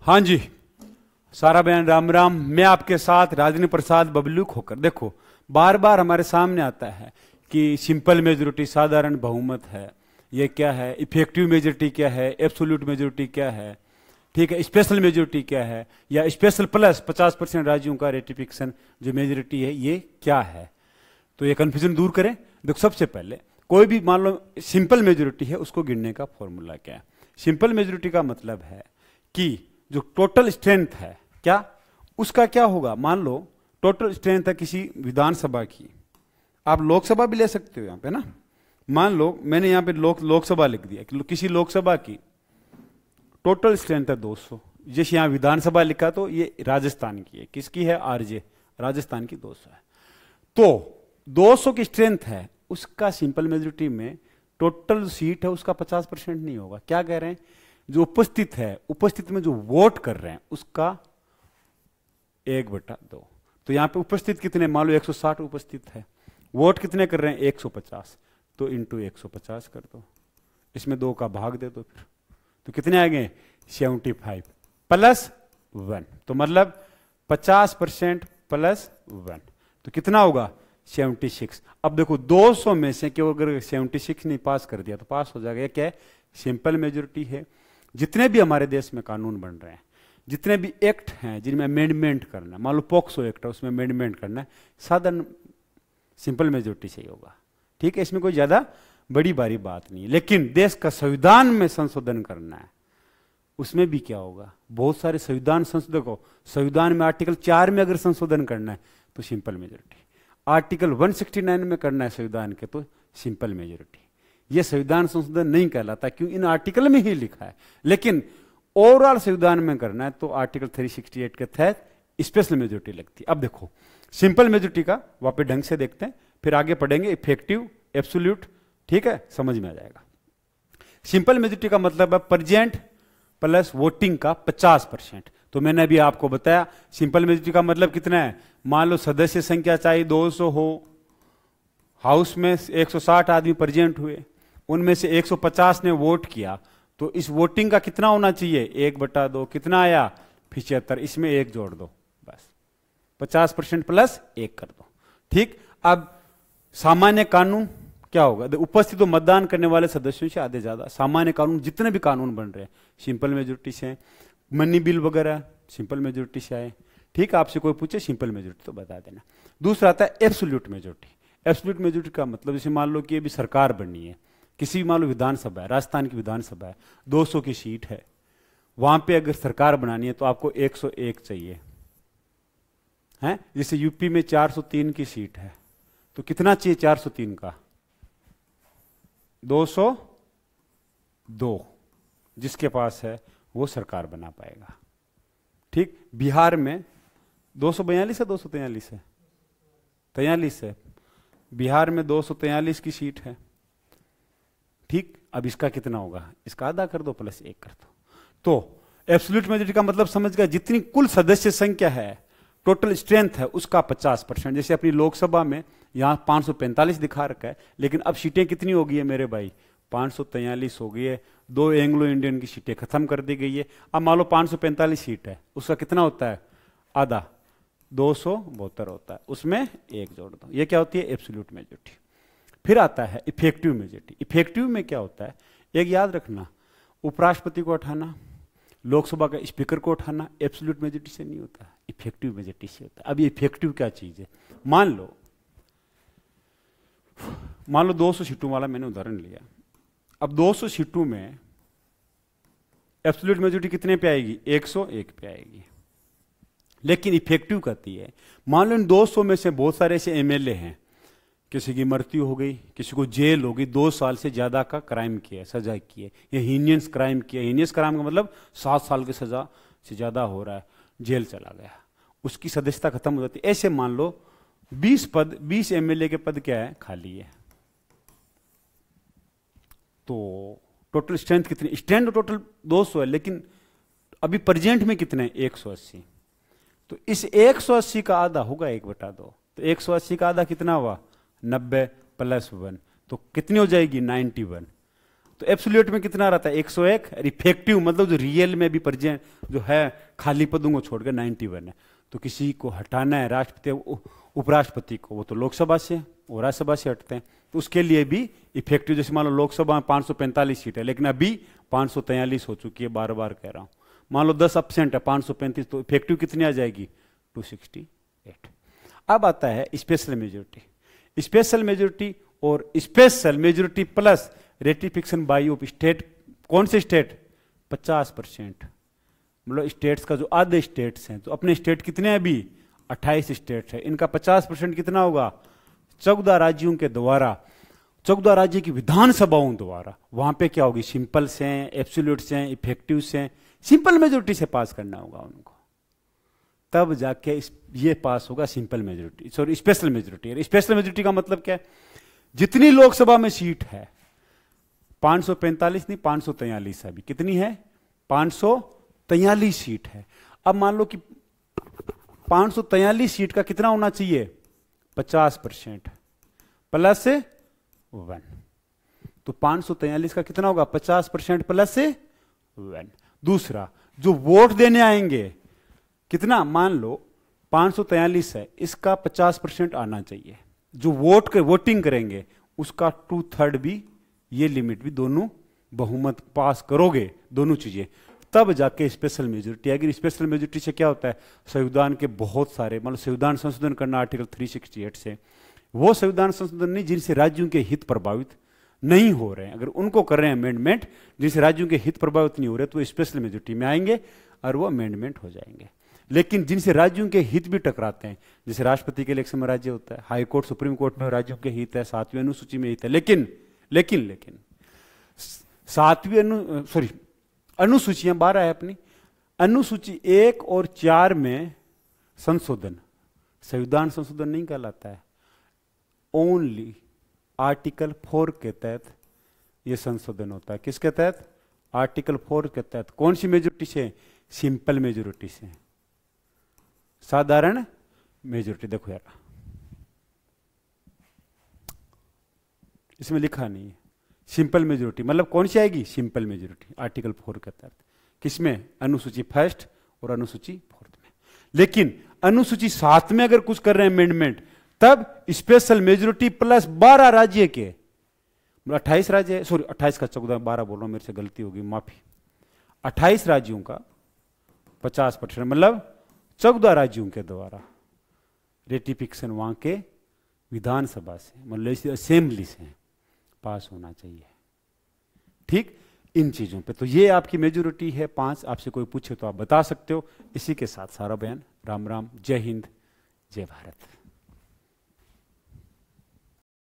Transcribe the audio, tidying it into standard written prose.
हाँ जी, सारा बहन राम राम। मैं आपके साथ राजेंद्र प्रसाद बबलू खोकर। देखो, बार बार हमारे सामने आता है कि सिंपल मेजोरिटी साधारण बहुमत है, ये क्या है, इफेक्टिव मेजोरिटी क्या है, एब्सोल्यूट मेजोरिटी क्या है, ठीक है, स्पेशल मेजोरिटी क्या है, या स्पेशल प्लस 50% राज्यों का रेटिफिकेशन जो मेजोरिटी है ये क्या है। तो ये कंफ्यूजन दूर करें। देखो, सबसे पहले कोई भी मान लो सिंपल मेजोरिटी है, उसको गिनने का फॉर्मूला क्या है। सिंपल मेजोरिटी का मतलब है कि जो टोटल स्ट्रेंथ है क्या, उसका क्या होगा। मान लो टोटल स्ट्रेंथ है किसी विधानसभा की, आप लोकसभा भी ले सकते हो यहां पे ना। मान लो मैंने यहां पे लोकसभा लिख दिया कि किसी लोकसभा की टोटल स्ट्रेंथ है 200। जैसे यहां विधानसभा लिखा तो ये राजस्थान की है, किसकी है, आरजे, राजस्थान की 200 है। तो 200 की स्ट्रेंथ है, उसका सिंपल मेजोरिटी में टोटल सीट है उसका 50% नहीं होगा। क्या कह रहे हैं, जो उपस्थित है, उपस्थित में जो वोट कर रहे हैं उसका 1/2। तो यहां पे उपस्थित कितने, मान लो 160 उपस्थित है, वोट कितने कर रहे हैं 150, तो इंटू 150 कर दो, इसमें 2 का भाग दे दो, फिर तो कितने आ गए 75 प्लस 1, तो मतलब 50% प्लस 1, तो कितना होगा 76। अब देखो 200 में से क्यों अगर 76 नहीं पास कर दिया तो पास हो जाएगा। क्या है, सिंपल मेजोरिटी है। जितने भी हमारे देश में कानून बन रहे हैं, जितने भी एक्ट हैं जिनमें अमेंडमेंट करना है, मान लो पॉक्सो एक्ट है उसमें अमेंडमेंट करना है, साधारण सिंपल मेजोरिटी से ही होगा। ठीक है, इसमें कोई ज्यादा बड़ी बारी बात नहीं है। लेकिन देश का संविधान में संशोधन करना है, उसमें भी क्या होगा, बहुत सारे संविधान संशोधन को, संविधान में आर्टिकल 4 में अगर संशोधन करना है तो सिंपल मेजोरिटी, आर्टिकल 169 में करना है संविधान के तो सिंपल मेजोरिटी। यह संविधान संशोधन नहीं कहलाता, क्यों, इन आर्टिकल में ही लिखा है। लेकिन ओवरऑल संविधान में करना है तो आर्टिकल 368 के तहत स्पेशल मेजोरिटी लगती है। अब देखो सिंपल मेजोरिटी का वापस ढंग से देखते हैं, फिर आगे पढ़ेंगे इफेक्टिव, एब्सोल्यूट। ठीक है, समझ में आ जाएगा। सिंपल मेजोरिटी का मतलब है प्रेजेंट प्लस वोटिंग का 50%। तो मैंने अभी आपको बताया सिंपल मेजोरिटी का मतलब कितना है। मान लो सदस्य संख्या चाहे 200 हो, हाउस में 160 आदमी प्रेजेंट हुए, उनमें से 150 ने वोट किया, तो इस वोटिंग का कितना होना चाहिए 1/2, कितना आया 75, इसमें 1 जोड़ दो, बस 50% प्लस 1 कर दो। ठीक, अब सामान्य कानून क्या होगा, उपस्थित मतदान करने वाले सदस्यों से आधे ज्यादा। सामान्य कानून जितने भी कानून बन रहे हैं सिंपल मेजोरिटी से, मनी बिल वगैरह सिंपल मेजोरिटी से आए। ठीक, आपसे कोई पूछे सिंपल मेजोरिटी तो बता देना। दूसरा आता है एब्सोल्यूट मेजोरिटी। एब्सोल्यूट मेजोरिटी का मतलब जैसे मान लो कि अभी सरकार बननी है, किसी भी मान लो विधानसभा है, राजस्थान की विधानसभा है, 200 की सीट है, वहां पे अगर सरकार बनानी है तो आपको 101 चाहिए है। जैसे यूपी में 403 की सीट है, तो कितना चाहिए 403 का 202, जिसके पास है वो सरकार बना पाएगा। ठीक, बिहार में 242 है, 243 है, 43 है, बिहार में 243 की सीट है। ठीक, अब इसका कितना होगा, इसका आधा कर दो प्लस 1 कर दो। तो एब्सोल्यूट मेजोरिटी का मतलब समझ गया, जितनी कुल सदस्य संख्या है, टोटल स्ट्रेंथ है उसका 50%। जैसे अपनी लोकसभा में यहां 545 दिखा रखा है, लेकिन अब सीटें कितनी हो गई है मेरे भाई, 543 हो गई है। 2 एंग्लो इंडियन की सीटें खत्म कर दी गई है। अब मान लो 545 सीट है, उसका कितना होता है, आधा 272 होता है, उसमें 1 जोड़ दो। ये क्या होती है, एब्सोल्यूट मेजोरिटी। फिर आता है इफेक्टिव मेजोरिटी। इफेक्टिव में क्या होता है, एक याद रखना, उपराष्ट्रपति को उठाना, लोकसभा का स्पीकर को उठाना एब्सोल्यूट मेजोरिटी से नहीं होता, इफेक्टिव मेजोरिटी से होता है। अब ये इफेक्टिव क्या चीज है, मान लो 200 सीटों वाला मैंने उदाहरण लिया। अब 200 सीटों में एब्सोल्यूट मेजोरिटी कितने पे आएगी, 101 पे आएगी। लेकिन इफेक्टिव कहती है, मान लो इन 200 में से बहुत सारे ऐसे एमएलए हैं, किसी की मृत्यु हो गई, किसी को जेल हो गई, 2 साल से ज्यादा का क्राइम किया, सजा की है, या हीनियस क्राइम किया। हीनियस क्राइम का मतलब 7 साल की सजा से ज्यादा हो रहा है, जेल चला गया, उसकी सदस्यता खत्म हो जाती है। ऐसे मान लो 20 एमएलए के पद क्या है, खाली है। तो टोटल स्ट्रेंथ कितनी, स्ट्रेंथ टोटल 200 है, लेकिन अभी प्रेजेंट में कितने हैं 180। तो इस 180 का आधा होगा 1/2। तो 180 का आधा कितना हुआ 90 प्लस 1, तो कितनी हो जाएगी 91। तो एब्सोल्यूट में कितना रहता है 101, और इफेक्टिव मतलब जो रियल में भी प्रेजेंट जो है खाली पदों को छोड़कर 91 है। तो किसी को हटाना है राष्ट्रपति उपराष्ट्रपति को, वो तो लोकसभा से और राज्यसभा से हटते हैं, तो उसके लिए भी इफेक्टिव, जैसे मान लो लोकसभा में 545 सीट है लेकिन अभी 543 हो चुकी है, बार बार कह रहा हूं, मान लो 10% है 535, तो इफेक्टिव कितनी आ जाएगी 268। अब आता है स्पेशल मेजोरिटी। स्पेशल मेजोरिटी और special majority plus ratification by of state, कौन से स्टेट 50%, मतलब स्टेट्स का जो आधे स्टेट्स हैं, तो अपने स्टेट कितने हैं अभी 28 स्टेट्स है, इनका 50% कितना होगा 14 राज्यों के द्वारा, 14 राज्य की विधानसभाओं द्वारा। वहां पे क्या होगी सिंपल से, एब्सोल्यूट से, इफेक्टिव से, सिंपल मेजोरिटी से पास करना होगा उनको, तब जाके ये पास होगा simple majority, sorry special majority. Special majority का मतलब क्या है, जितनी लोकसभा में सीट है 545 नहीं 543 अभी कितनी है 543 सीट है। अब मान लो कि 543 सीट का कितना होना चाहिए 50% प्लस 1, तो 543 का कितना होगा 50% प्लस 1। दूसरा जो वोट देने आएंगे कितना, मान लो 543 है, इसका 50% आना चाहिए, जो वोटिंग करेंगे उसका 2/3 भी, ये लिमिट भी, दोनों बहुमत पास करोगे दोनों चीजें, तब जाके स्पेशल मेजोरिटी आएगी। स्पेशल मेजोरिटी से क्या होता है, संविधान के बहुत सारे, मतलब संविधान संशोधन करना आर्टिकल 368 से, वो संविधान संशोधन नहीं जिनसे राज्यों के हित प्रभावित नहीं हो रहे हैं, अगर उनको कर रहे हैं अमेंडमेंट जिनसे राज्यों के हित प्रभावित नहीं हो रहे, तो स्पेशल मेजोरिटी में आएंगे और वो अमेंडमेंट हो जाएंगे। लेकिन जिनसे राज्यों के हित भी टकराते हैं, जैसे राष्ट्रपति के इलेक्शन में राज्य होता है, हाई कोर्ट सुप्रीम कोर्ट में राज्यों के हित है, 7वीं अनुसूची में हित है, लेकिन 7वीं अनुसूचियां 12 है अपनी, अनुसूची 1 और 4 में संशोधन संविधान संशोधन नहीं कहलाता है, ओनली आर्टिकल 4 के तहत यह संशोधन होता है। किसके तहत, आर्टिकल 4 के तहत। कौन सी मेजोरिटी से, सिंपल मेजोरिटी से, साधारण मेजोरिटी। देखो यार इसमें लिखा नहीं है, सिंपल मेजोरिटी मतलब कौन सी आएगी, सिंपल मेजोरिटी आर्टिकल 4 के तहत। किसमें, अनुसूची 1 और अनुसूची 4 में। लेकिन अनुसूची 7 में अगर कुछ कर रहे हैं अमेंडमेंट, तब स्पेशल मेजोरिटी प्लस 12 राज्य के, मतलब 28 राज्य है, सॉरी 28 का 14 12 बोल रहा हूं, मेरे से गलती होगी, माफी, 28 राज्यों का 50%, मतलब 14 राज्यों के द्वारा रेटिफिकेशन वहां के विधानसभा से, मतलब असेंबली से पास होना चाहिए। ठीक, इन चीजों पे तो ये आपकी मेजोरिटी है 5। आपसे कोई पूछे तो आप बता सकते हो। इसी के साथ सारा बयान। राम राम, जय हिंद, जय भारत।